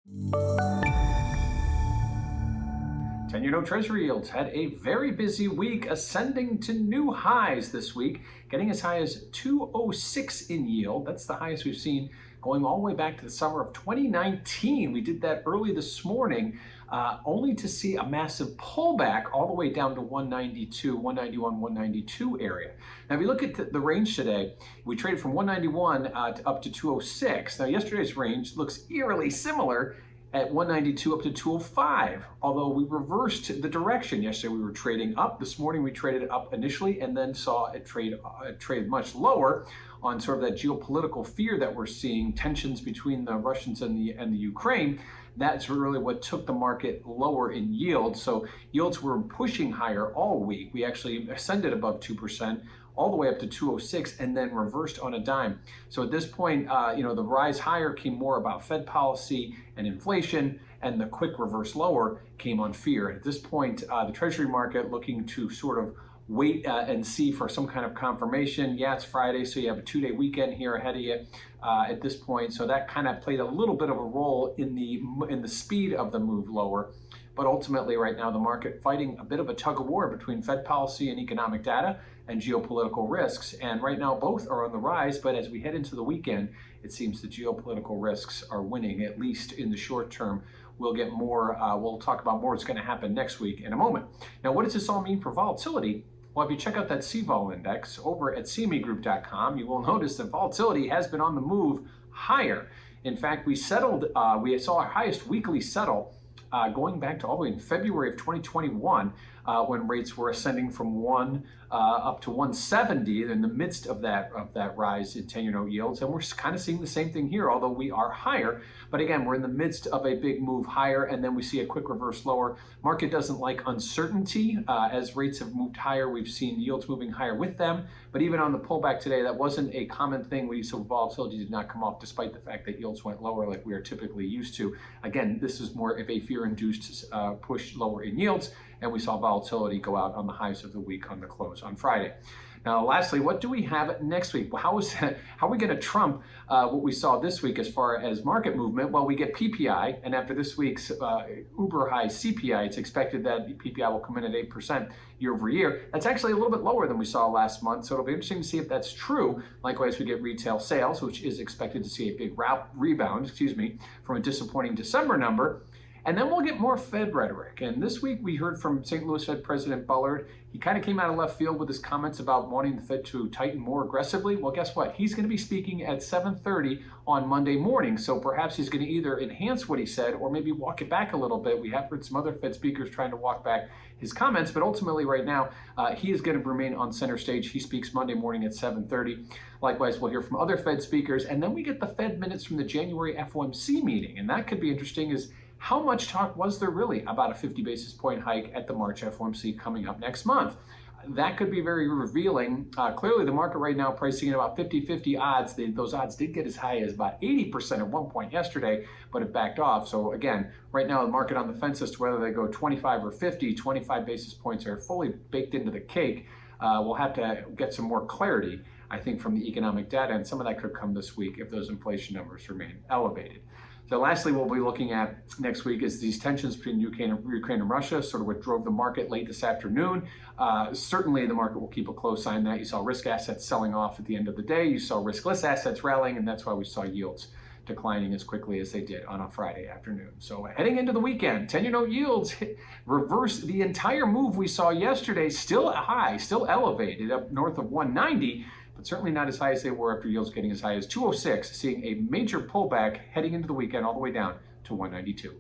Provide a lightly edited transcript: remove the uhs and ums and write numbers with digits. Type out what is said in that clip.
10-year note Treasury yields had a very busy week, ascending to new highs this week, getting as high as 206 in yield. That's the highest we've seen going all the way back to the summer of 2019. We did that early this morning, only to see a massive pullback all the way down to 192, 191, 192 area. Now, if you look at the range today, we traded from 191 up to 206. Now, yesterday's range looks eerily similar at 192 up to 205, although we reversed the direction. Yesterday we were trading up. This morning we traded up initially and then saw it trade much lower on sort of that geopolitical fear that we're seeing, tensions between the Russians and the Ukraine. That's really what took the market lower in yield. So yields were pushing higher all week. We actually ascended above 2%. All the way up to 206 and then reversed on a dime. So at this point, the rise higher came more about Fed policy and inflation, and the quick reverse lower came on fear. At this point, the Treasury market looking to sort of wait and see for some kind of confirmation. Yeah, it's Friday, so you have a two-day weekend here ahead of you at this point. So that kind of played a little bit of a role in the speed of the move lower. But ultimately, right now, the market fighting a bit of a tug of war between Fed policy and economic data and geopolitical risks. And right now, both are on the rise. But as we head into the weekend, it seems the geopolitical risks are winning, at least in the short term. We'll get more, we'll talk about more what's going to happen next week in a moment. Now, what does this all mean for volatility? Well, if you check out that CVOL index over at cmegroup.com, you will notice that volatility has been on the move higher. In fact, we saw our highest weekly settle going back to all the way in February of 2021, when rates were ascending from 1 up to 170 in the midst of that rise in 10-year note yields. And we're kind of seeing the same thing here, although we are higher. But again, we're in the midst of a big move higher, and then we see a quick reverse lower. Market doesn't like uncertainty. As rates have moved higher, we've seen yields moving higher with them. But even on the pullback today, that wasn't a common thing. We saw volatility did not come off, despite the fact that yields went lower like we are typically used to. Again, this is more of a fear-induced push lower in yields, and we saw volatility go out on the highs of the week on the close on Friday. Now, lastly, what do we have next week? Well, how are we going to trump what we saw this week as far as market movement? Well, we get PPI, and after this week's uber high CPI, it's expected that PPI will come in at 8% year over year. That's actually a little bit lower than we saw last month, so it'll be interesting to see if that's true. Likewise, we get retail sales, which is expected to see a big rebound, from a disappointing December number. And then we'll get more Fed rhetoric. And this week we heard from St. Louis Fed President Bullard. He kind of came out of left field with his comments about wanting the Fed to tighten more aggressively. Well, guess what? He's going to be speaking at 7:30 on Monday morning. So perhaps he's going to either enhance what he said or maybe walk it back a little bit. We have heard some other Fed speakers trying to walk back his comments, but ultimately right now he is going to remain on center stage. He speaks Monday morning at 7:30. Likewise, we'll hear from other Fed speakers. And then we get the Fed minutes from the January FOMC meeting. And that could be interesting. How much talk was there really about a 50 basis point hike at the March FOMC coming up next month? That could be very revealing. Clearly, the market right now pricing in about 50-50 odds. Those odds did get as high as about 80% at one point yesterday, but it backed off. So again, right now the market on the fence as to whether they go 25 or 50, 25 basis points are fully baked into the cake. We'll have to get some more clarity, I think, from the economic data, and some of that could come this week if those inflation numbers remain elevated. So lastly, we'll be looking at next week is these tensions between Ukraine and Russia, sort of what drove the market late this afternoon. Certainly the market will keep a close eye on that. You saw risk assets selling off at the end of the day. You saw riskless assets rallying, and that's why we saw yields declining as quickly as they did on a Friday afternoon. So heading into the weekend, 10-year note yields reverse the entire move we saw yesterday, still high, still elevated up north of 190, but certainly not as high as they were after yields getting as high as 206, seeing a major pullback heading into the weekend all the way down to 192.